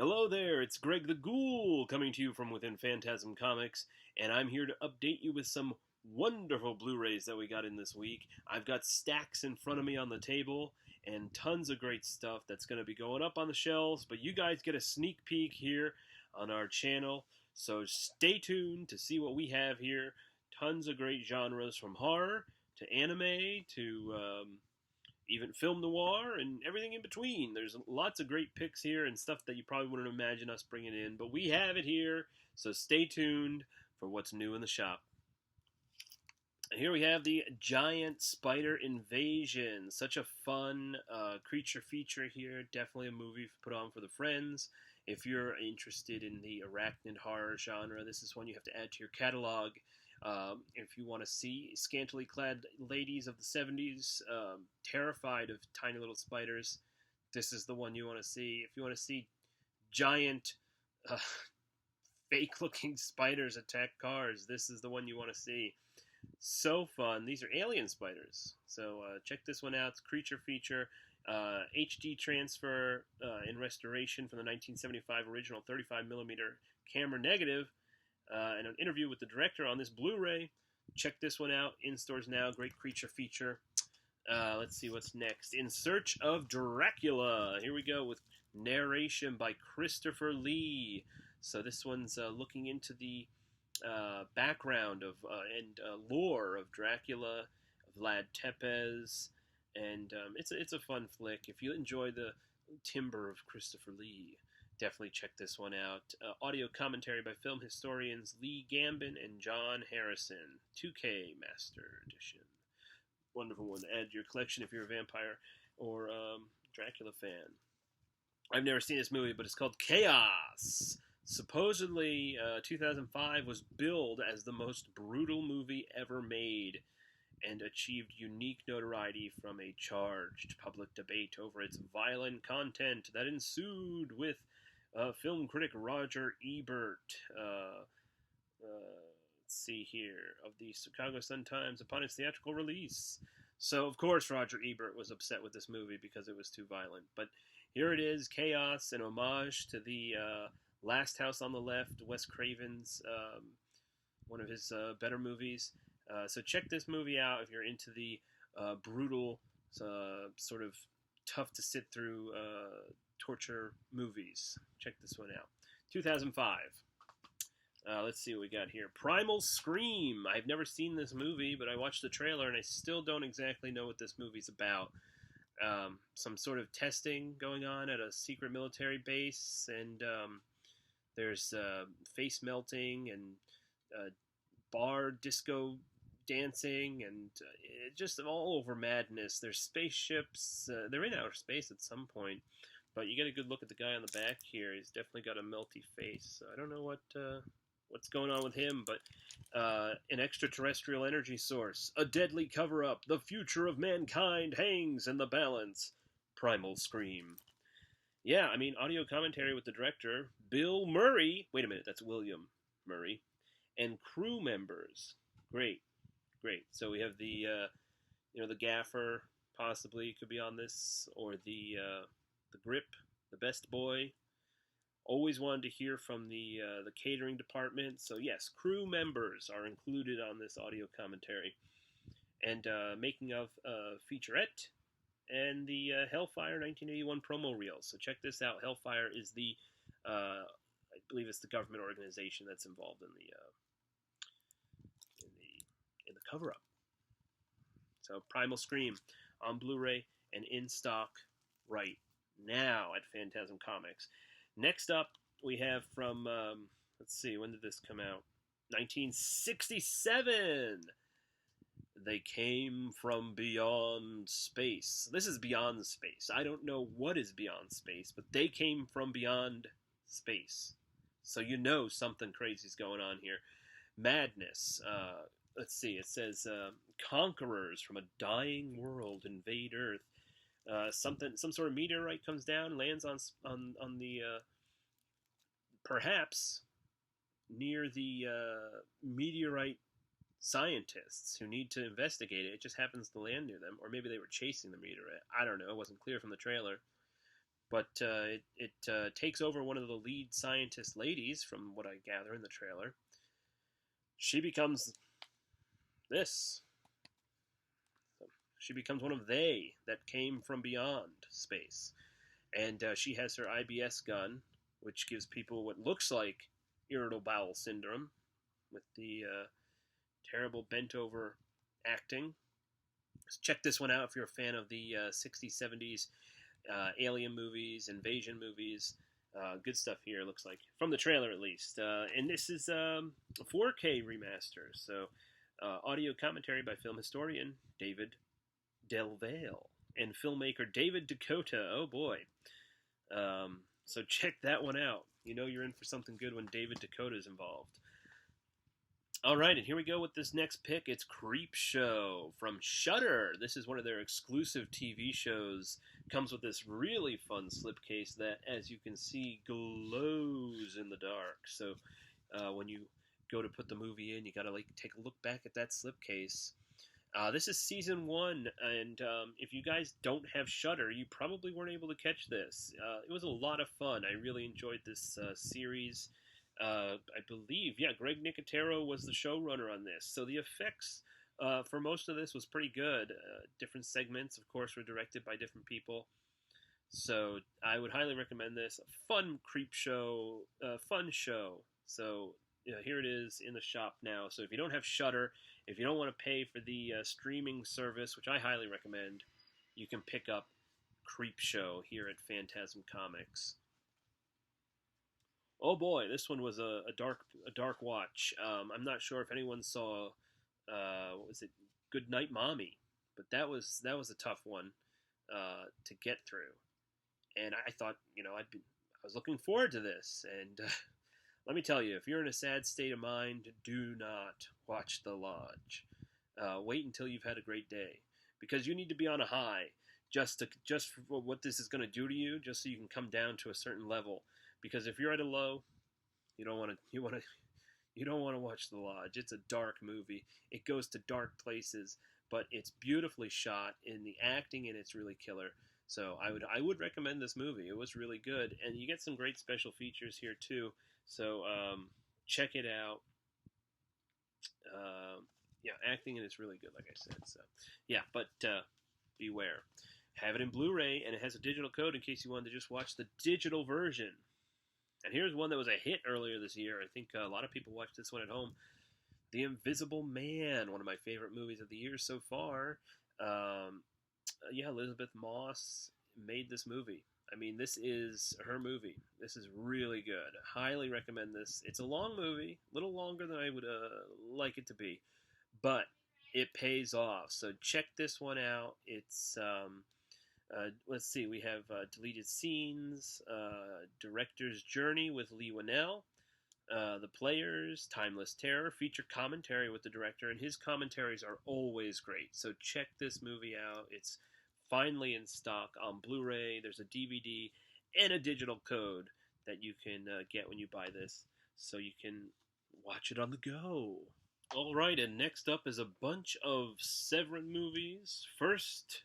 Hello there, it's Greg the Ghoul coming to you from within Phantasm Comics, and I'm here to update you with some wonderful Blu-rays that we got in this week. I've got stacks in front of me on the table, and tons of great stuff that's going to be going up on the shelves, but you guys get a sneak peek here on our channel, so stay tuned to see what we have here. Tons of great genres, from horror to anime to even film noir and everything in between. There's lots of great picks here and stuff that you probably wouldn't imagine us bringing in, but we have it here, so stay tuned for what's new in the shop. And here we have the Giant Spider Invasion. Such a fun creature feature here. Definitely a movie put on for the friends. If you're interested in the arachnid horror genre, this is one you have to add to your catalog. If you want to see scantily clad ladies of the 70s terrified of tiny little spiders, this is the one you want to see. If you want to see giant, fake-looking spiders attack cars, this is the one you want to see. So fun. These are alien spiders. So check this one out. It's a creature feature. HD transfer in restoration from the 1975 original 35mm camera negative. And an interview with the director on this Blu-ray. Check this one out. In stores now. Great creature feature. Let's see what's next. In Search of Dracula. Here we go with narration by Christopher Lee. So this one's looking into the background of and lore of Dracula, Vlad Tepes, and it's a fun flick. If you enjoy the timbre of Christopher Lee, definitely check this one out. Audio commentary by film historians Lee Gambin and John Harrison. 2K Master Edition. Wonderful one to add to your collection if you're a vampire or Dracula fan. I've never seen this movie, but it's called Chaos. Supposedly, 2005 was billed as the most brutal movie ever made and achieved unique notoriety from a charged public debate over its violent content that ensued with film critic Roger Ebert, let's see here, of the Chicago Sun-Times upon its theatrical release. So, of course, Roger Ebert was upset with this movie because it was too violent. But here it is, Chaos, an homage to the Last House on the Left, Wes Craven's, one of his better movies. So check this movie out if you're into the brutal, sort of tough-to-sit-through torture movies. Check this one out. 2005. Let's see what we got here. Primal Scream. I've never seen this movie, but I watched the trailer and I still don't exactly know what this movie's about. Some sort of testing going on at a secret military base, and there's face melting and bar disco dancing, and just all over madness. There's spaceships. They're in outer space at some point. But you get a good look at the guy on the back here. He's definitely got a melty face. So I don't know what's going on with him, but an extraterrestrial energy source, a deadly cover-up, the future of mankind hangs in the balance. Primal Scream. Yeah, I mean, audio commentary with the director, Bill Murray. Wait a minute, that's William Murray. And crew members. Great. So we have the, the gaffer, possibly, could be on this, or the grip, the best boy. Always wanted to hear from the catering department. So yes, crew members are included on this audio commentary. And making of featurette and the Hellfire 1981 promo reel. So check this out. Hellfire is the, I believe it's the government organization that's involved in the cover-up. So Primal Scream on Blu-ray and in stock right now at Phantasm Comics. Next up, we have from, let's see, when did this come out? 1967! They came from beyond space. This is beyond space. I don't know what is beyond space, but they came from beyond space. So you know something crazy's going on here. Madness. Let's see, it says, conquerors from a dying world invade Earth. Some sort of meteorite comes down, lands on the perhaps near the meteorite scientists who need to investigate it. It just happens to land near them, or maybe they were chasing the meteorite. I don't know. It wasn't clear from the trailer. but it takes over one of the lead scientist ladies, from what I gather in the trailer. She becomes this. She becomes one of they that came from beyond space. And she has her IBS gun, which gives people what looks like irritable bowel syndrome, with the terrible bent-over acting. So check this one out if you're a fan of the 60s, 70s alien movies, invasion movies. Good stuff here, looks like, from the trailer at least. And this is a 4K remaster, so audio commentary by film historian David Delvale and filmmaker David Dakota. Oh boy. So check that one out. You know you're in for something good when David Dakota is involved. Alright, and here we go with this next pick. It's Creepshow from SHUDDER. This is one of their exclusive TV shows. Comes with this really fun slipcase that, as you can see, glows in the dark. So when you go to put the movie in, you gotta take a look back at that slipcase. This is season 1, and if you guys don't have SHUDDER, you probably weren't able to catch this. It was a lot of fun. I really enjoyed this series. I believe, Greg Nicotero was the showrunner on this. So the effects for most of this was pretty good. Different segments, of course, were directed by different people. So I would highly recommend this. A fun creep show, fun show. So here it is in the shop now. So if you don't have SHUDDER, if you don't want to pay for the streaming service, which I highly recommend, you can pick up Creepshow here at Phantasm Comics. Oh boy, this one was a dark watch. I'm not sure if anyone saw what was it, Good Night Mommy, but that was a tough one to get through. And I thought, I was looking forward to this, and let me tell you, if you're in a sad state of mind, do not watch The Lodge. Wait until you've had a great day, because you need to be on a high just for what this is going to do to you, just so you can come down to a certain level. Because if you're at a low, you don't want to watch The Lodge. It's a dark movie. It goes to dark places, but it's beautifully shot, and the acting in it's really killer. So I would recommend this movie. It was really good, and you get some great special features here too. So check it out. Acting in it's really good, like I said. So but beware. Have it in Blu-ray, and it has a digital code in case you wanted to just watch the digital version. And here's one that was a hit earlier this year. I think a lot of people watched this one at home. The Invisible Man, one of my favorite movies of the year so far. Elizabeth Moss made this movie. I mean, this is her movie. This is really good. Highly recommend this. It's a long movie, a little longer than I would like it to be, but it pays off. So check this one out. It's... let's see, we have deleted scenes, director's journey with Lee Winnell, the players, Timeless Terror, feature commentary with the director, and his commentaries are always great. So check this movie out. It's finally in stock on Blu-ray. There's a DVD and a digital code that you can get when you buy this, so you can watch it on the go. All right, and next up is a bunch of Severin movies. First,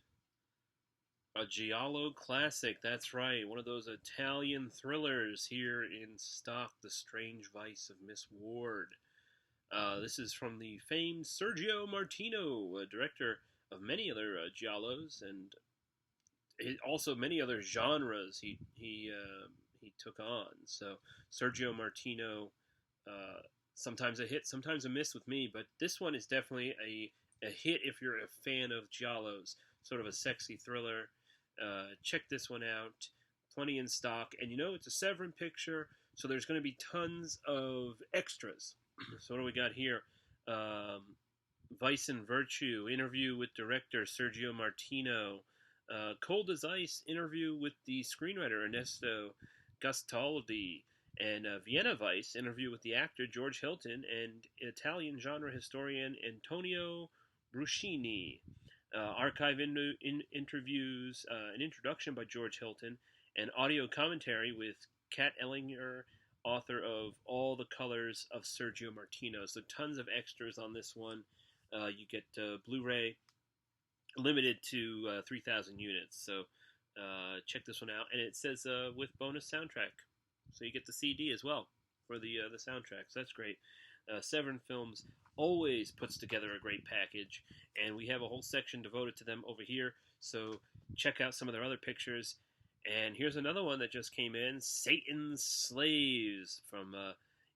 a Giallo classic, that's right, one of those Italian thrillers here in stock, The Strange Vice of Miss Ward. This is from the famed Sergio Martino, director of many other Giallos, and also many other genres he took on. So Sergio Martino, sometimes a hit, sometimes a miss with me, but this one is definitely a hit if you're a fan of Giallos, sort of a sexy thriller. Check this one out. Plenty in stock. And it's a Severin picture, so there's going to be tons of extras. So what do we got here? Vice and Virtue, interview with director Sergio Martino. Cold as Ice, interview with the screenwriter Ernesto Gastaldi. And Vienna Vice, interview with the actor George Hilton and Italian genre historian Antonio Bruscini. Archive interviews, an introduction by George Hilton, and audio commentary with Kat Ellinger, author of All the Colors of Sergio Martino. So tons of extras on this one. You get Blu-ray limited to 3,000 units. So Check this one out, and it says with bonus soundtrack, so you get the CD as well for the soundtrack. So that's great. Severin Films always puts together a great package, and we have a whole section devoted to them over here. So check out some of their other pictures. And here's another one that just came in: Satan's Slaves from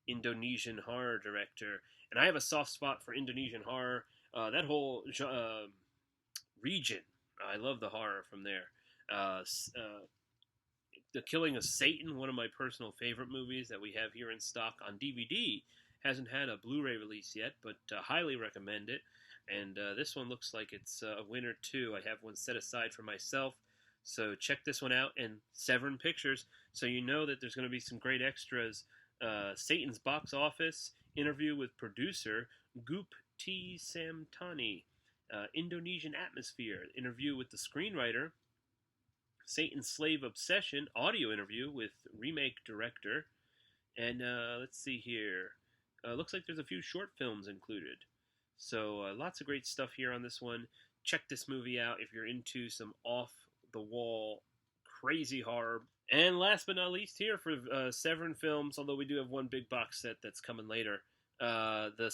Indonesian horror director. And I have a soft spot for Indonesian horror. That whole region, I love the horror from there. The Killing of Satan, one of my personal favorite movies that we have here in stock on DVD. Hasn't had a Blu-ray release yet, but highly recommend it. And this one looks like it's a winner too. I have one set aside for myself. So check this one out, and Severin Pictures, so you know that there's going to be some great extras. Satan's Box Office, interview with producer Goop T. Samtani. Indonesian Atmosphere, interview with the screenwriter. Satan's Slave Obsession, audio interview with remake director. And let's see here. Looks like there's a few short films included. So lots of great stuff here on this one. Check this movie out if you're into some off-the-wall, crazy horror. And last but not least here for Severin Films, although we do have one big box set that's coming later, the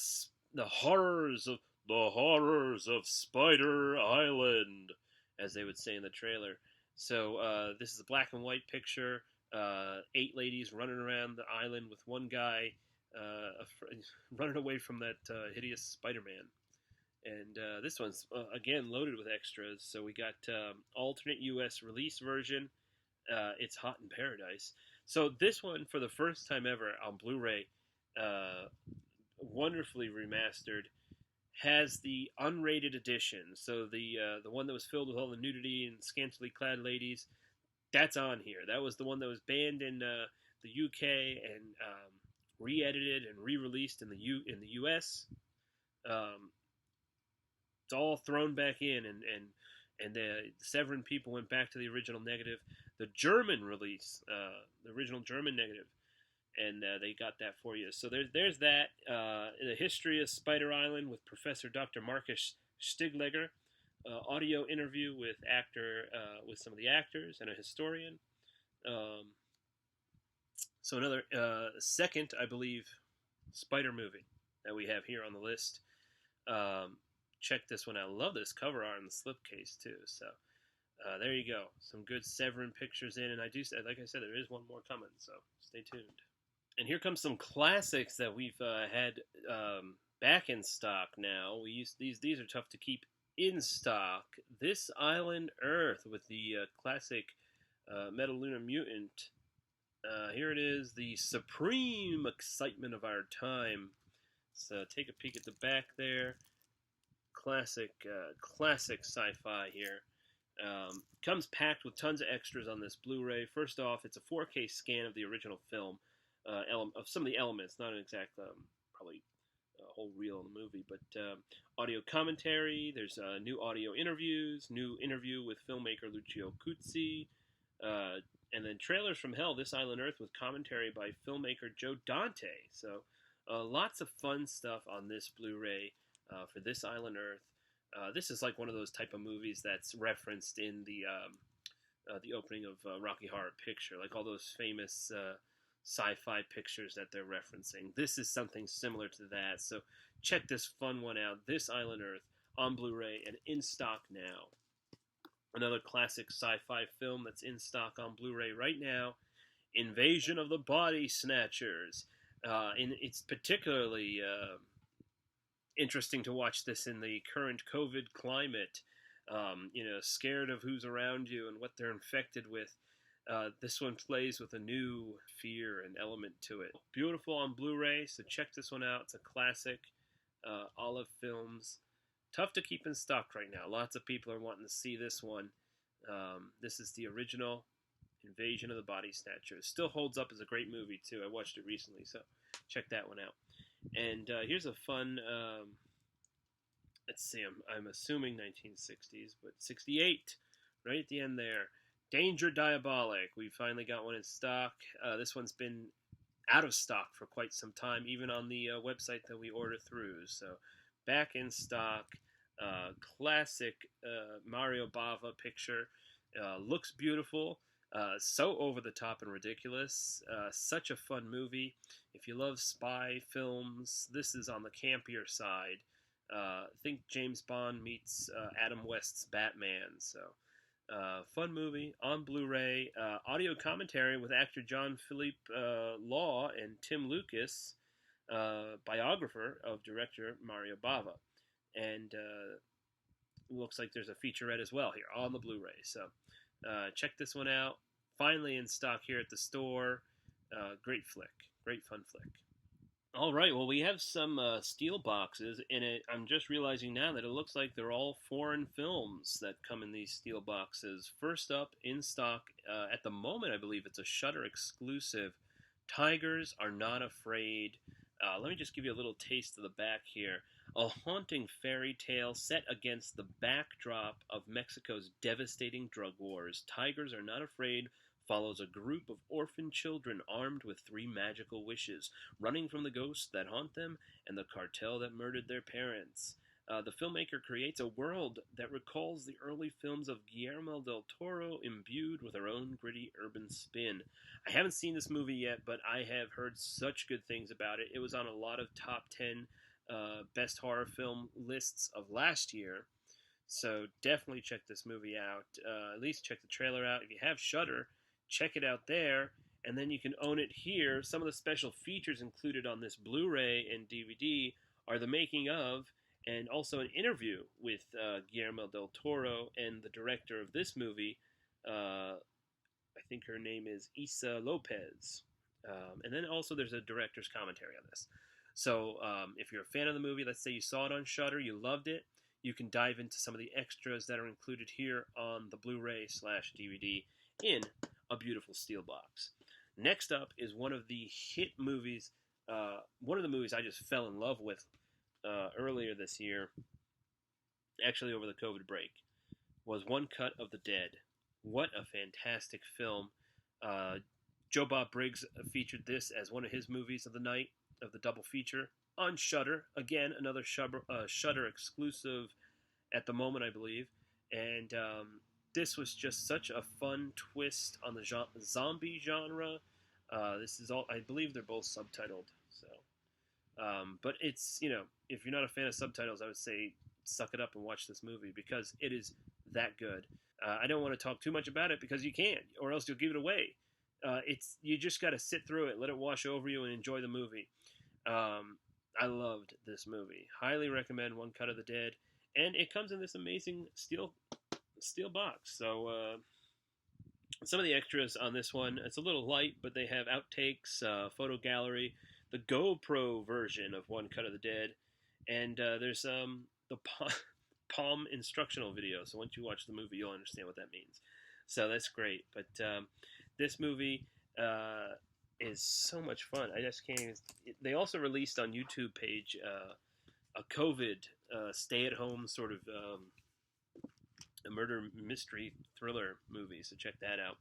horrors of Spider Island, as they would say in the trailer. So this is a black and white picture. 8 ladies running around the island with one guy running away from that hideous Spider-Man. And this one's, again, loaded with extras. So we got alternate U.S. release version. It's Hot in Paradise. So this one, for the first time ever on Blu-ray, wonderfully remastered, has the unrated edition. So the one that was filled with all the nudity and scantily clad ladies, that's on here. That was the one that was banned in the UK and re-edited and re-released in the US. It's all thrown back in, and the Severin people went back to the original negative, the German release, the original German negative, and they got that for you. So there's that. The history of Spider Island with Professor Dr. Marcus Stigleger, audio interview with some of the actors and a historian. So another second, I believe, Spider movie that we have here on the list. Check this one out. I love this cover art and the slipcase too. So there you go. Some good Severin pictures in, and like I said, there is one more coming. So stay tuned. And here comes some classics that we've had back in stock now. We use these are tough to keep in stock. This Island Earth with the classic Metaluna Mutant. Here it is, the supreme excitement of our time. So take a peek at the back there. Classic sci-fi here. Comes packed with tons of extras on this Blu-ray. First off, it's a 4K scan of the original film, of some of the elements, not an exact, probably a whole reel of the movie, but audio commentary. There's new audio interviews, new interview with filmmaker Lucio Cuzzi, and then trailers from hell, This Island Earth, with commentary by filmmaker Joe Dante. So lots of fun stuff on this Blu-ray for This Island Earth. This is like one of those type of movies that's referenced in the opening of Rocky Horror Picture, like all those famous sci-fi pictures that they're referencing. This is something similar to that. So check this fun one out, This Island Earth, on Blu-ray and in stock now. Another classic sci-fi film that's in stock on Blu-ray right now, Invasion of the Body Snatchers. And it's particularly interesting to watch this in the current COVID climate. Scared of who's around you and what they're infected with. This one plays with a new fear and element to it. Beautiful on Blu-ray, so check this one out. It's a classic. Olive Films. Tough to keep in stock right now. Lots of people are wanting to see this one. This is the original Invasion of the Body Snatchers. Still holds up as a great movie, too. I watched it recently, so check that one out. And here's a fun, let's see, I'm assuming 1960s, but 68, right at the end there. Danger Diabolic. We finally got one in stock. This one's been out of stock for quite some time, even on the website that we order through. So back in stock. Classic Mario Bava picture. Looks beautiful. So over the top and ridiculous. Such a fun movie. If you love spy films, this is on the campier side. Think James Bond meets Adam West's Batman. So, fun movie on Blu-ray. Audio commentary with actor John Philippe Law and Tim Lucas, biographer of director Mario Bava. And looks like there's a featurette as well here on the Blu-ray. So check this one out. Finally in stock here at the store. Great flick. Great fun flick. All right, well, we have some steel boxes in it. I'm just realizing now that it looks like they're all foreign films that come in these steel boxes. First up, in stock, at the moment, I believe it's a Shudder exclusive. Tigers Are Not Afraid. Let me just give you a little taste of the back here. A haunting fairy tale set against the backdrop of Mexico's devastating drug wars. Tigers Are Not Afraid follows a group of orphan children armed with 3 magical wishes, running from the ghosts that haunt them and the cartel that murdered their parents. The filmmaker creates a world that recalls the early films of Guillermo del Toro, imbued with her own gritty urban spin. I haven't seen this movie yet, but I have heard such good things about it. It was on a lot of top 10 best horror film lists of last year, so definitely check this movie out. At least check the trailer out. If you have Shudder, check it out there, and then you can own it here. Some of the special features included on this Blu-ray and DVD are the making of, and also an interview with Guillermo del Toro and the director of this movie. I think her name is Isa Lopez. And then also there's a director's commentary on this. So if you're a fan of the movie, let's say you saw it on Shudder, you loved it, you can dive into some of the extras that are included here on the Blu-ray/DVD in a beautiful steel box. Next up is one of the hit movies, one of the movies I just fell in love with earlier this year, actually over the COVID break, was One Cut of the Dead. What a fantastic film. Joe Bob Briggs featured this as one of his movies of the night, of the double feature, on Shudder. Again, another Shudder exclusive at the moment, I believe. And this was just such a fun twist on the zombie genre. This is all, I believe they're both subtitled. So, but it's, you know, if you're not a fan of subtitles, I would say suck it up and watch this movie because it is that good. I don't want to talk too much about it because you can't, or else you'll give it away. You just got to sit through it, let it wash over you, and enjoy the movie. I loved this movie. Highly recommend One Cut of the Dead, and it comes in this amazing steel box. So some of the extras on this one, it's a little light, but they have outtakes, photo gallery, the GoPro version of One Cut of the Dead, and there's the Palm instructional video. So once you watch the movie, you'll understand what that means. So that's great. But this movie is so much fun. I just can't even... They also released on YouTube page a COVID stay-at-home sort of a murder mystery thriller movie, so check that out.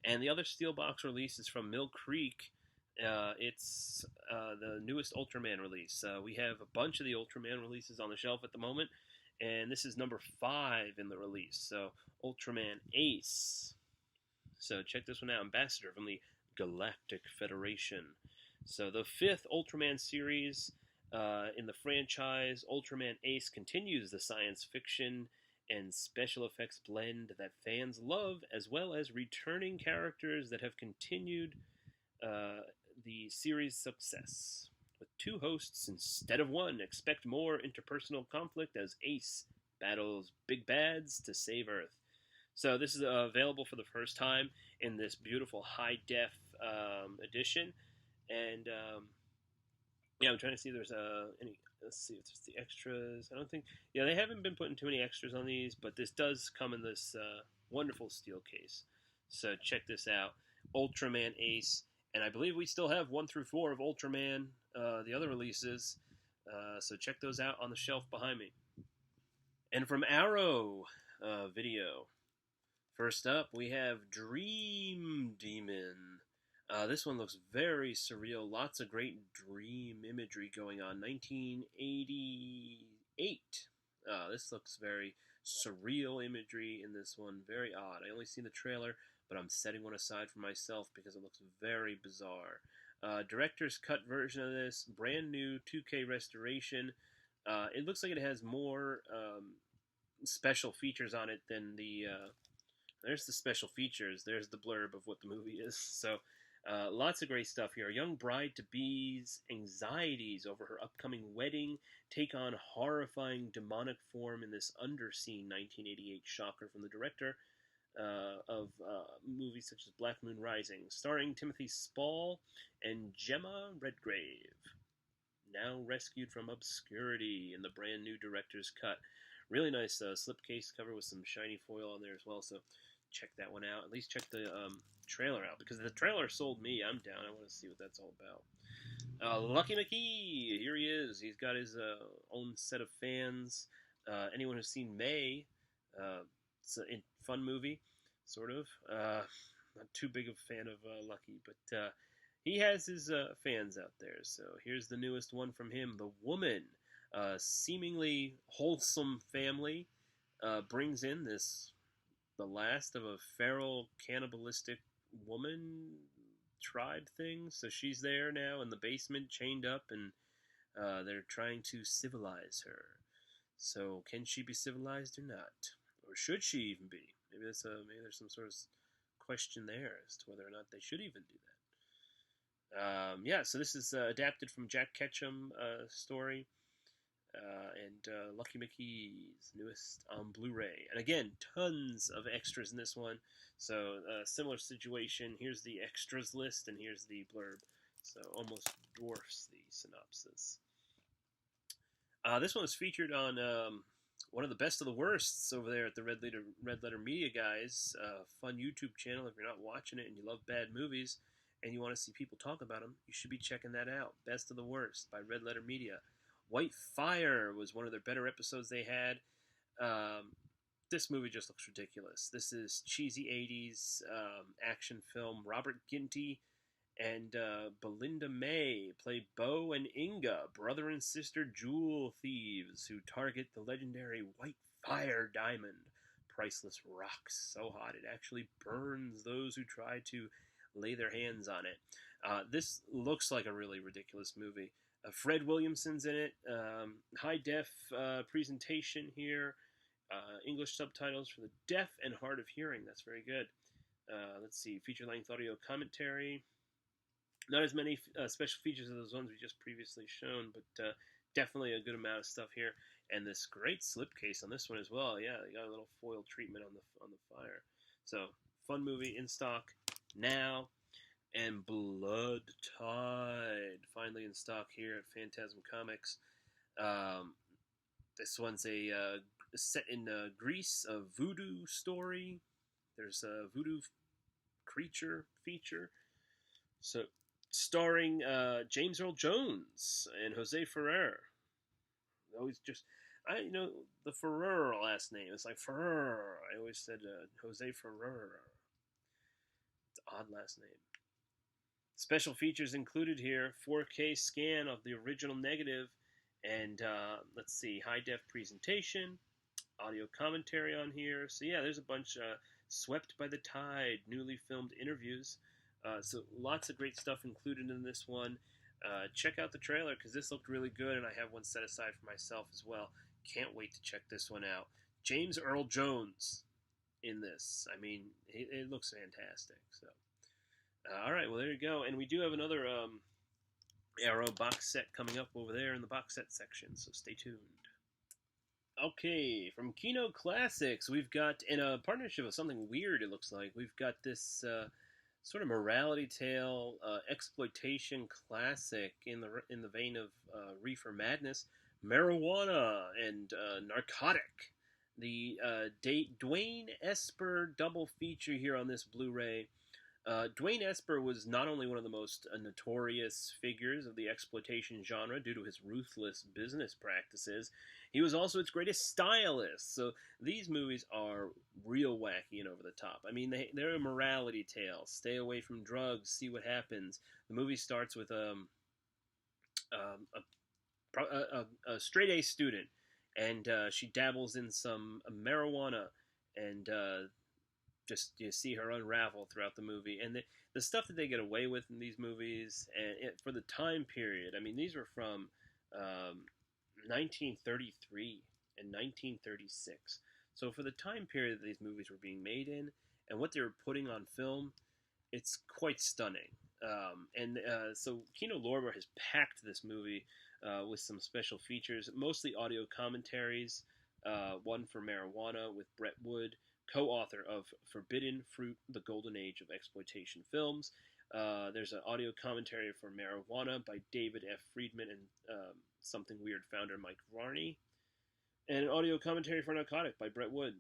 And the other Steelbox release is from Mill Creek. It's the newest Ultraman release. We have a bunch of the Ultraman releases on the shelf at the moment, and this is number 5 in the release. So Ultraman Ace. So check this one out. Ambassador from the Galactic Federation. So the 5th Ultraman series in the franchise, Ultraman Ace, continues the science fiction and special effects blend that fans love, as well as returning characters that have continued the series' success. With 2 hosts instead of 1, expect more interpersonal conflict as Ace battles big bads to save Earth. So this is available for the first time in this beautiful high-def edition. And yeah, I'm trying to see if there's any... Let's see if there's the extras. I don't think... Yeah, they haven't been putting too many extras on these, but this does come in this wonderful steel case. So check this out. Ultraman Ace. And I believe we still have 1 through 4 of Ultraman, the other releases. So check those out on the shelf behind me. And from Arrow Video, first up we have Dream Demon. This one looks very surreal. Lots of great dream imagery going on. 1988. This looks very surreal imagery in this one. Very odd. I only seen the trailer, but I'm setting one aside for myself because it looks very bizarre. Director's cut version of this, brand new 2K restoration. It looks like it has more special features on it than the. There's the special features. There's the blurb of what the movie is. So, lots of great stuff here. A young bride-to-be's anxieties over her upcoming wedding take on horrifying demonic form in this underseen 1988 shocker from the director of movies such as Black Moon Rising, starring Timothy Spall and Gemma Redgrave. Now rescued from obscurity in the brand new director's cut. Really nice slipcase cover with some shiny foil on there as well, so check that one out. At least check the trailer out, because the trailer sold me. I'm down. I want to see what that's all about. Lucky McKee, here he is. He's got his own set of fans. Anyone who's seen May, it's a fun movie, sort of. Not too big of a fan of Lucky, but he has his fans out there. So here's the newest one from him. The Woman, seemingly wholesome family, brings in the last of a feral, cannibalistic woman tribe thing. So she's there now in the basement, chained up, and they're trying to civilize her. So can she be civilized or not? Or should she even be? Maybe there's some sort of question there as to whether or not they should even do that. So this is adapted from Jack Ketchum story. And Lucky McKee's newest on Blu-ray. And again, tons of extras in this one. So, similar situation. Here's the extras list, and here's the blurb. So, almost dwarfs the synopsis. This one was featured on one of the best of the worsts over there at the Red Letter Media guys. Fun YouTube channel. If you're not watching it and you love bad movies and you want to see people talk about them, you should be checking that out. Best of the Worst by Red Letter Media. White Fire was one of their better episodes they had. This movie just looks ridiculous. This is cheesy 80s action film. Robert Ginty and Belinda May play Bo and Inga, brother and sister jewel thieves who target the legendary White Fire diamond. Priceless rock, so hot it actually burns those who try to lay their hands on it. This looks like a really ridiculous movie. Fred Williamson's in it. High def presentation here. English subtitles for the deaf and hard of hearing. That's very good. Let's see. Feature length audio commentary. Not as many special features as those ones we just previously shown, but definitely a good amount of stuff here. And this great slipcase on this one as well. Yeah, they got a little foil treatment on the fire. So fun movie in stock now. And Blood Tide, finally in stock here at Phantasm Comics. This one's set in Greece, a voodoo story. There's a voodoo creature feature. So, starring James Earl Jones and Jose Ferrer. Always the Ferrer last name. It's like Ferrer. I always said Jose Ferrer. It's an odd last name. Special features included here, 4K scan of the original negative, and let's see, high-def presentation, audio commentary on here. So yeah, there's a bunch, Swept by the Tide, newly filmed interviews. So lots of great stuff included in this one. Check out the trailer, because this looked really good, and I have one set aside for myself as well. Can't wait to check this one out. James Earl Jones in this. I mean, it looks fantastic, so... all right, well, there you go. And we do have another Arrow box set coming up over there in the box set section, so stay tuned. Okay, from Kino Classics, we've got, in a partnership with something weird, it looks like, we've got this sort of morality tale, exploitation classic in the vein of Reefer Madness, Marijuana and Narcotic. The Dwayne Esper double feature here on this Blu-ray. Dwayne Esper was not only one of the most notorious figures of the exploitation genre due to his ruthless business practices, he was also its greatest stylist. So these movies are real wacky and over the top. I mean, they're a morality tale. Stay away from drugs, see what happens. The movie starts with a straight-A student and she dabbles in some marijuana, and just you see her unravel throughout the movie, and the stuff that they get away with in these movies, and for the time period. I mean, these were from 1933 and 1936. So for the time period that these movies were being made in, and what they were putting on film, it's quite stunning. So Kino Lorber has packed this movie with some special features, mostly audio commentaries. One for Marijuana with Brett Wood, co-author of Forbidden Fruit: The Golden Age of Exploitation Films. There's an audio commentary for Marijuana by David F. Friedman and Something Weird founder Mike Varney, and an audio commentary for Narcotic by Brett Wood.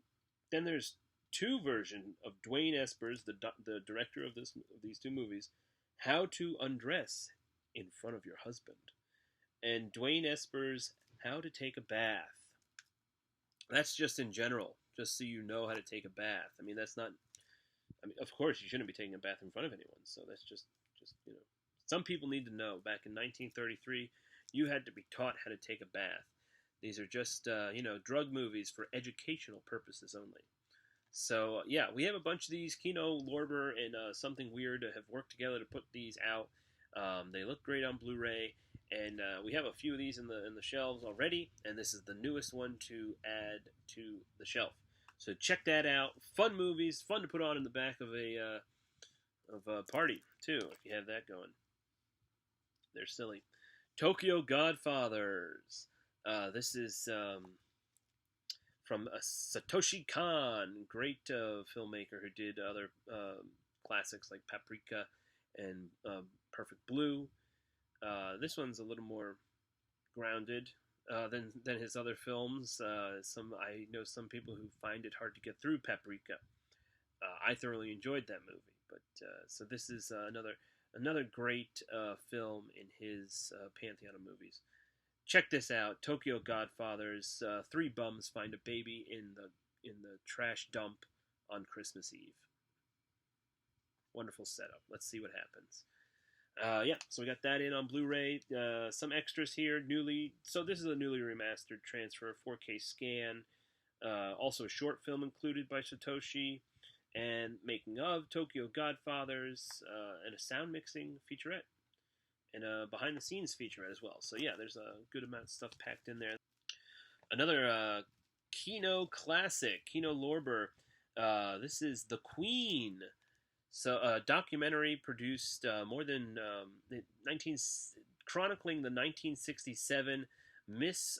Then there's two versions of Dwayne Espers, the director of these two movies, How to Undress in Front of Your Husband, and Dwayne Espers' How to Take a Bath. That's just in general, just so you know how to take a bath. I mean, that's not. I mean, of course, you shouldn't be taking a bath in front of anyone. So that's just you know, some people need to know. Back in 1933, you had to be taught how to take a bath. These are just drug movies for educational purposes only. So yeah, we have a bunch of these. Kino Lorber and Something Weird have worked together to put these out. They look great on Blu-ray, and we have a few of these in the shelves already. And this is the newest one to add to the shelf. So check that out. Fun movies, fun to put on in the back of a party too, if you have that going. They're silly. Tokyo Godfathers. This is from Satoshi Kon, great filmmaker who did other classics like Paprika and Perfect Blue. This one's a little more grounded than his other films. I know some people who find it hard to get through Paprika. I thoroughly enjoyed that movie, but so this is another great film in his pantheon of movies. Check this out: Tokyo Godfathers. Three bums find a baby in the trash dump on Christmas Eve. Wonderful setup. Let's see what happens. So we got that in on Blu-ray. Some extras here, so this is a newly remastered transfer, 4K scan. Also a short film included by Satoshi, and making of Tokyo Godfathers, and a sound mixing featurette, and a behind-the-scenes featurette as well. So yeah, there's a good amount of stuff packed in there. Another Kino classic, Kino Lorber. This is The Queen. So, a documentary produced chronicling the 1967 Miss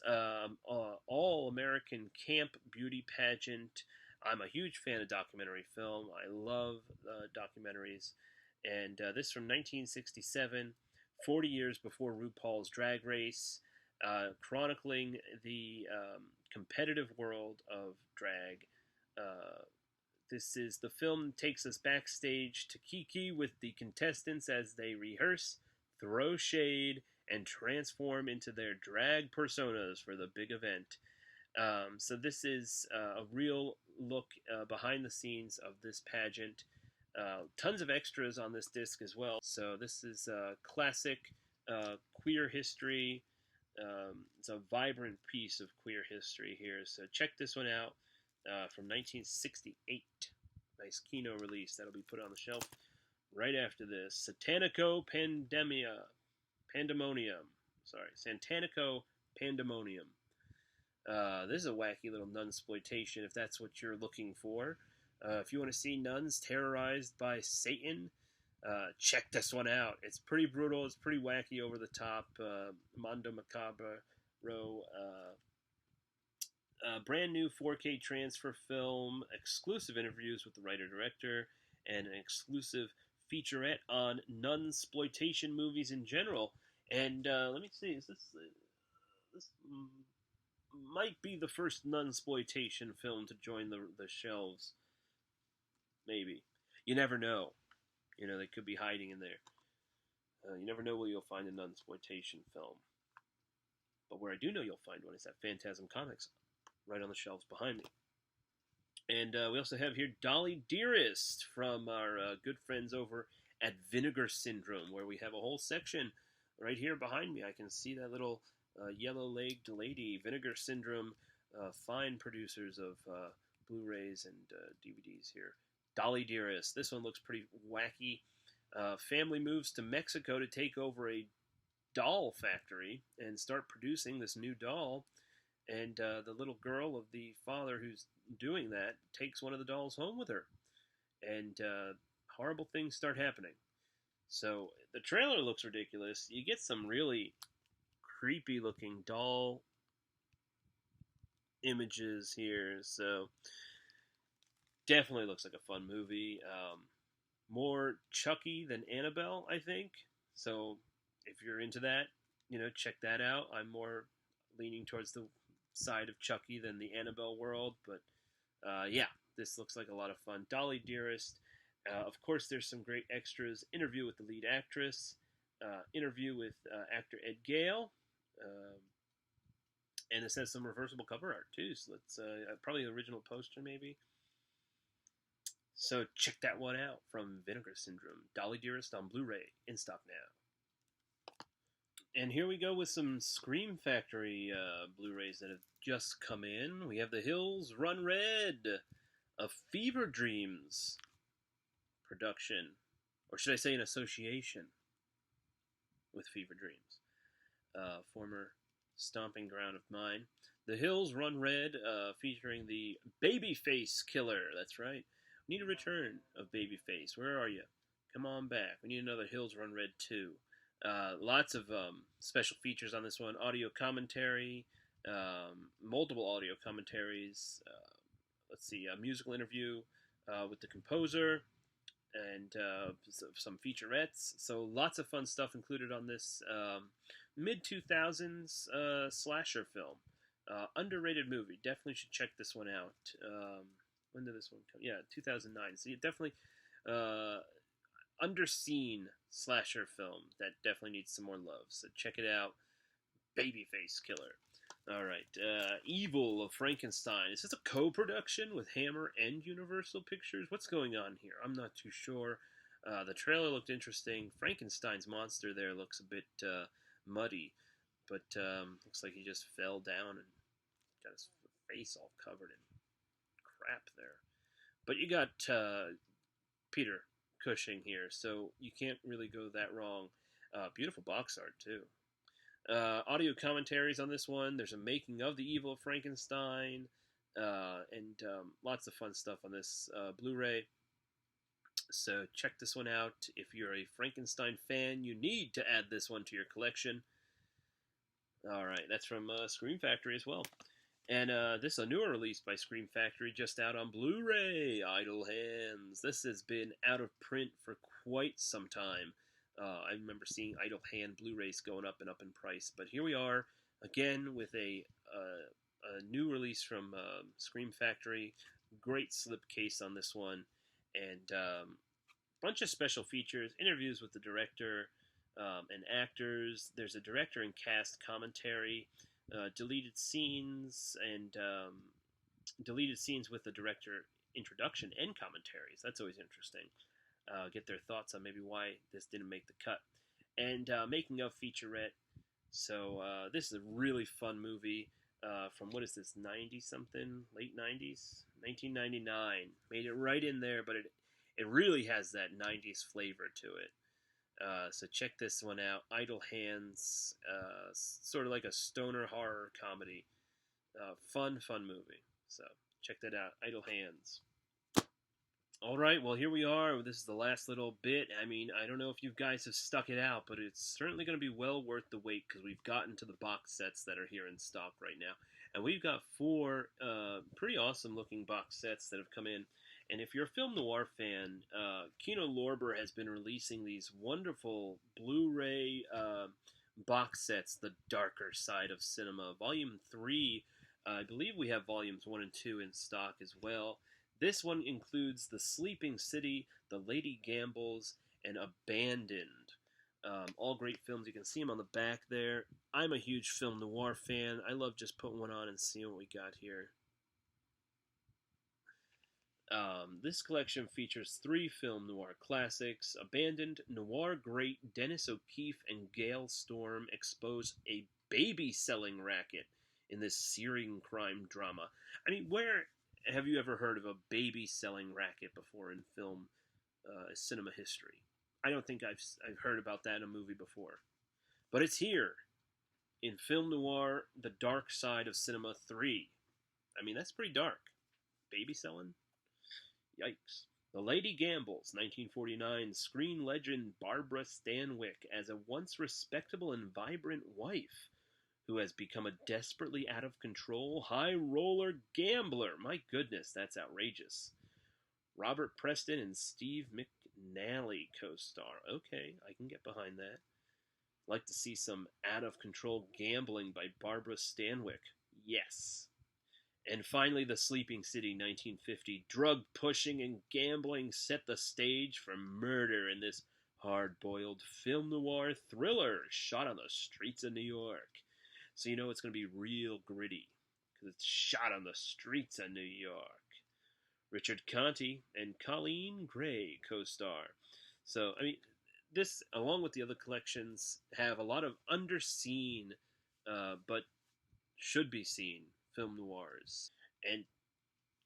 All-American Camp Beauty Pageant. I'm a huge fan of documentary film. I love documentaries. And this from 1967, 40 years before RuPaul's Drag Race, chronicling the competitive world of drag. The film takes us backstage to Kiki with the contestants as they rehearse, throw shade, and transform into their drag personas for the big event. So this is a real look behind the scenes of this pageant. Tons of extras on this disc as well. So this is classic queer history. It's a vibrant piece of queer history here. So check this one out. From 1968. Nice Kino release. That'll be put on the shelf right after this. Pandemonium. Santanico Pandemonium. This is a wacky little nunsploitation if that's what you're looking for. If you want to see nuns terrorized by Satan, check this one out. It's pretty brutal. It's pretty wacky, over the top. Mondo Macabro. Brand new 4K transfer film, exclusive interviews with the writer-director, and an exclusive featurette on nunsploitation movies in general. And let me see, is this might be the first nunsploitation film to join the shelves. Maybe. You never know. They could be hiding in there. You never know where you'll find a nunsploitation film. But where I do know you'll find one is at Phantasm Comics, right on the shelves behind me. And we also have here Dolly Dearest from our good friends over at Vinegar Syndrome, where we have a whole section right here behind me. I can see that little Yellow-Legged Lady, Vinegar Syndrome, fine producers of Blu-rays and DVDs here. Dolly Dearest. This one looks pretty wacky. Family moves to Mexico to take over a doll factory and start producing this new doll. And the little girl of the father who's doing that takes one of the dolls home with her. And horrible things start happening. So the trailer looks ridiculous. You get some really creepy looking doll images here. So definitely looks like a fun movie. More Chucky than Annabelle, I think. So if you're into that, check that out. I'm more leaning towards the side of Chucky than the Annabelle world. But yeah, this looks like a lot of fun. Dolly Dearest. Of course, there's some great extras. Interview with the lead actress. Interview with actor Ed Gale. And it says some reversible cover art, too. So let's probably the original poster, maybe. So check that one out from Vinegar Syndrome. Dolly Dearest on Blu-ray, in stock now. And here we go with some Scream Factory Blu-rays that have just come in. We have The Hills Run Red, a Fever Dreams production, or should I say an association with Fever Dreams, former stomping ground of mine. The Hills Run Red, featuring the Babyface Killer. That's right. We need a return of Babyface. Where are you? Come on back. We need another Hills Run Red 2. Lots of special features on this one. Audio commentary, multiple audio commentaries. Let's see, a musical interview with the composer, and some featurettes. So lots of fun stuff included on this mid-2000s slasher film. Underrated movie. Definitely should check this one out. When did this one come? Yeah, 2009. So you definitely underseen slasher film that definitely needs some more love. So check it out. Babyface Killer. All right. Evil of Frankenstein. Is this a co-production with Hammer and Universal Pictures? What's going on here? I'm not too sure. The trailer looked interesting. Frankenstein's monster there looks a bit muddy, but looks like he just fell down and got his face all covered in crap there. But you got Peter Cushing here, so you can't really go that wrong. Beautiful box art, too. Audio commentaries on this one. There's a making of The Evil of Frankenstein, and lots of fun stuff on this Blu-ray. So check this one out. If you're a Frankenstein fan, you need to add this one to your collection. All right, that's from Scream Factory as well. And this is a newer release by Scream Factory, just out on Blu-ray, Idle Hands. This has been out of print for quite some time. I remember seeing Idle Hand Blu-rays going up and up in price. But here we are, again, with a new release from Scream Factory. Great slipcase on this one. And bunch of special features, interviews with the director and actors. There's a director and cast commentary, deleted scenes, and deleted scenes with the director introduction and commentaries. That's always interesting. Get their thoughts on maybe why this didn't make the cut. And making of featurette. So this is a really fun movie from, what is this, 90-something? Late 90s? 1999. Made it right in there, but it really has that 90s flavor to it. So check this one out. Idle Hands. Sort of like a stoner horror comedy. Fun movie. So check that out. Idle Hands. All right, well, here we are. This is the last little bit. I mean, I don't know if you guys have stuck it out, but it's certainly going to be well worth the wait because we've gotten to the box sets that are here in stock right now. And we've got 4 pretty awesome-looking box sets that have come in. And if you're a film noir fan, Kino Lorber has been releasing these wonderful Blu-ray box sets, The Darker Side of Cinema. Volume 3, I believe we have volumes 1 and 2 in stock as well. This one includes The Sleeping City, The Lady Gambles, and Abandoned. All great films. You can see them on the back there. I'm a huge film noir fan. I love just putting one on and seeing what we got here. This collection features 3 film noir classics. Abandoned noir great Dennis O'Keefe and Gail Storm expose a baby selling racket in this searing crime drama. I mean, where have you ever heard of a baby selling racket before in film cinema history? I don't think I've heard about that in a movie before. But it's here in film noir, The Dark Side of Cinema 3. I mean, that's pretty dark. Baby selling? Yikes. The Lady Gambles, 1949, screen legend Barbara Stanwyck as a once respectable and vibrant wife who has become a desperately out of control high roller gambler. My goodness, that's outrageous. Robert Preston and Steve McNally co-star. Okay, I can get behind that. Like to see some out of control gambling by Barbara Stanwyck. Yes. And finally, The Sleeping City, 1950. Drug pushing and gambling set the stage for murder in this hard-boiled film noir thriller shot on the streets of New York. So you know it's going to be real gritty because it's shot on the streets of New York. Richard Conte and Colleen Gray co-star. So, I mean, this, along with the other collections, have a lot of underseen, but should be seen film noirs. And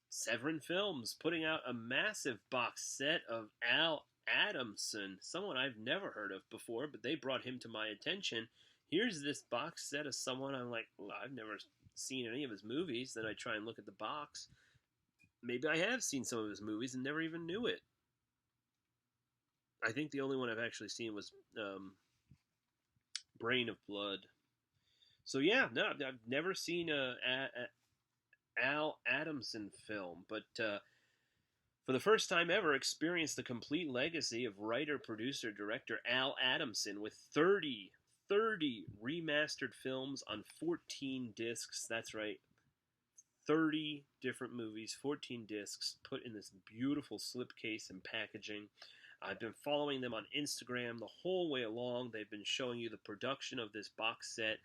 Severin Films putting out a massive box set of Al Adamson, someone I've never heard of before, but they brought him to my attention. Here's this box set of someone I'm like, well, I've never seen any of his movies. Then I try and look at the box. Maybe I have seen some of his movies and never even knew it. I think the only one I've actually seen was Brain of Blood. So yeah, no, I've never seen a Al Adamson film, but for the first time ever, experienced the complete legacy of writer, producer, director Al Adamson with 30 remastered films on 14 discs. That's right, 30 different movies, 14 discs, put in this beautiful slipcase and packaging. I've been following them on Instagram the whole way along. They've been showing you the production of this box set.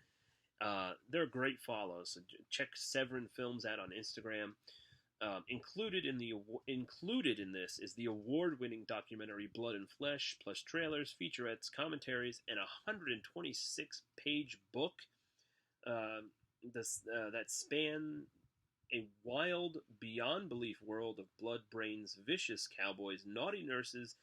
They're great follows. So check Severin Films out on Instagram. Included in this is the award-winning documentary Blood and Flesh, plus trailers, featurettes, commentaries, and a 126-page book that span a wild, beyond belief world of blood brains, vicious cowboys, naughty nurses,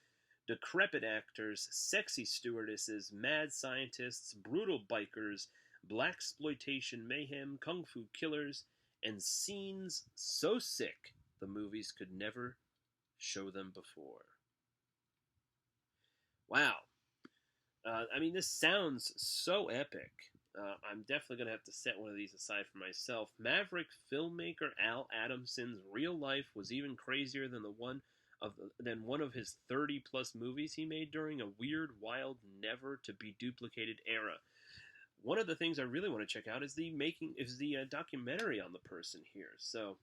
decrepit actors, sexy stewardesses, mad scientists, brutal bikers, blaxploitation mayhem, kung fu killers, and scenes so sick the movies could never show them before. Wow. I mean, this sounds so epic. I'm definitely going to have to set one of these aside for myself. Maverick filmmaker Al Adamson's real life was even crazier than one of his 30-plus movies he made during a weird, wild, never-to-be-duplicated era. One of the things I really want to check out is the documentary on the person here. So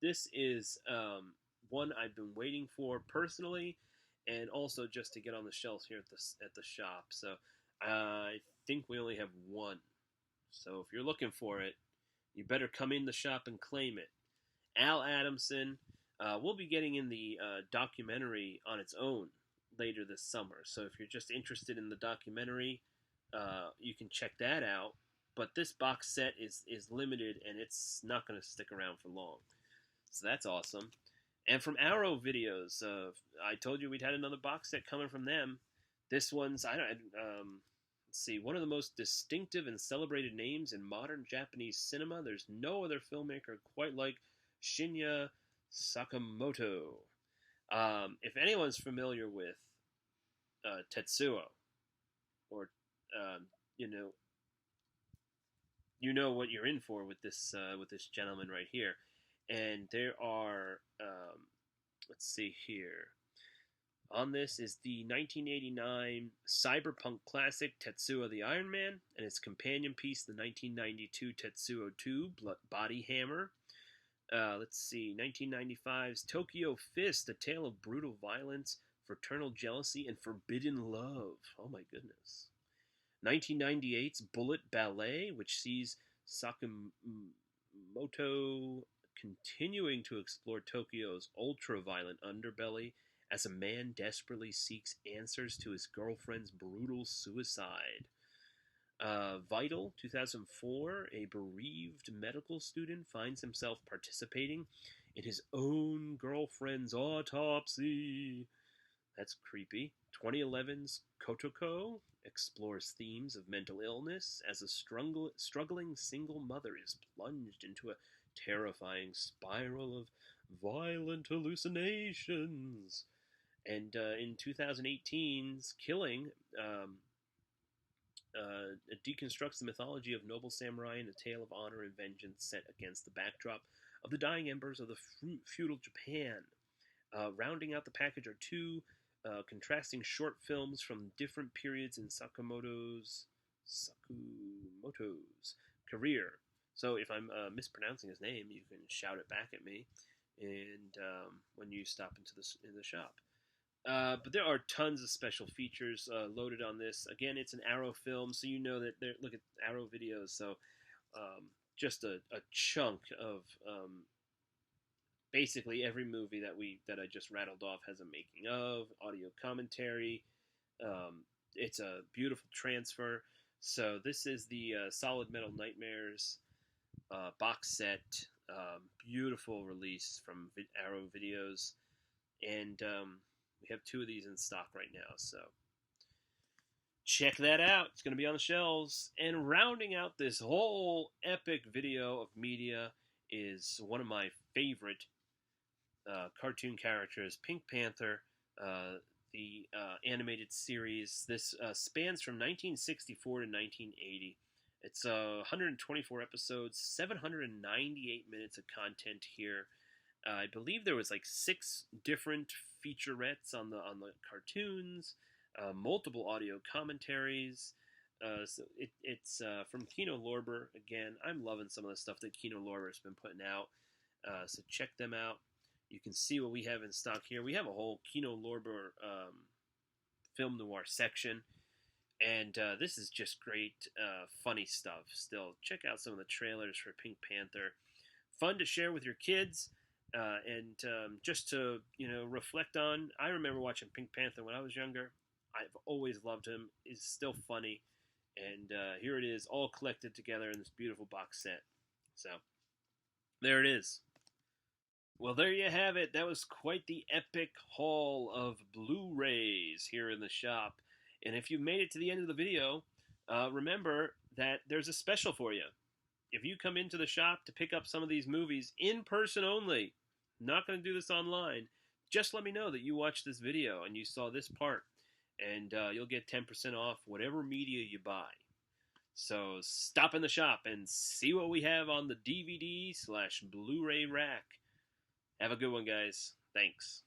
this is one I've been waiting for personally, and also just to get on the shelves here at the shop. So I think we only have one. So if you're looking for it, you better come in the shop and claim it. Al Adamson. We'll be getting in the documentary on its own later this summer. So if you're just interested in the documentary, you can check that out. But this box set is limited, and it's not going to stick around for long. So that's awesome. And from Arrow Videos, I told you we'd had another box set coming from them. This one's, let's see, one of the most distinctive and celebrated names in modern Japanese cinema. There's no other filmmaker quite like Shinya Sakamoto. If anyone's familiar with Tetsuo, or you know what you're in for with this gentleman right here. And there are, let's see here. On this is the 1989 cyberpunk classic Tetsuo the Iron Man, and its companion piece, the 1992 Tetsuo 2 Body Hammer. Let's see, 1995's Tokyo Fist, a tale of brutal violence, fraternal jealousy, and forbidden love. Oh my goodness. 1998's Bullet Ballet, which sees Sakamoto continuing to explore Tokyo's ultra-violent underbelly as a man desperately seeks answers to his girlfriend's brutal suicide. Vital, 2004, a bereaved medical student finds himself participating in his own girlfriend's autopsy. That's creepy. 2011's Kotoko explores themes of mental illness as a struggling single mother is plunged into a terrifying spiral of violent hallucinations. And in 2018's Killing, it deconstructs the mythology of noble samurai in a tale of honor and vengeance set against the backdrop of the dying embers of the feudal Japan. Rounding out the package are two contrasting short films from different periods in Sakamoto's career. So if I'm mispronouncing his name, you can shout it back at me, and when you stop into the shop. But there are tons of special features loaded on this. Again, it's an Arrow film, so you know that look at Arrow videos. So just a chunk of basically every movie that I just rattled off has a making of, audio commentary. It's a beautiful transfer. So this is the Solid Metal Nightmares box set. Beautiful release from Arrow Videos, and we have two of these in stock right now, so check that out. It's going to be on the shelves. And rounding out this whole epic video of media is one of my favorite cartoon characters, Pink Panther, the animated series. This spans from 1964 to 1980. It's 124 episodes, 798 minutes of content here. I believe there was like 6 different featurettes on the cartoons, multiple audio commentaries. So it's from Kino Lorber. Again, I'm loving some of the stuff that Kino Lorber's been putting out. So check them out. You can see what we have in stock here. We have a whole Kino Lorber film noir section. And this is just great, funny stuff. Still, check out some of the trailers for Pink Panther. Fun to share with your kids. And just to, reflect on, I remember watching Pink Panther when I was younger. I've always loved him. He's still funny. And here it is, all collected together in this beautiful box set. So, there it is. Well, there you have it. That was quite the epic haul of Blu-rays here in the shop. And if you've made it to the end of the video, remember that there's a special for you. If you come into the shop to pick up some of these movies in person only, not going to do this online, just let me know that you watched this video and you saw this part, and you'll get 10% off whatever media you buy. So stop in the shop and see what we have on the DVD/Blu-ray rack. Have a good one, guys. Thanks.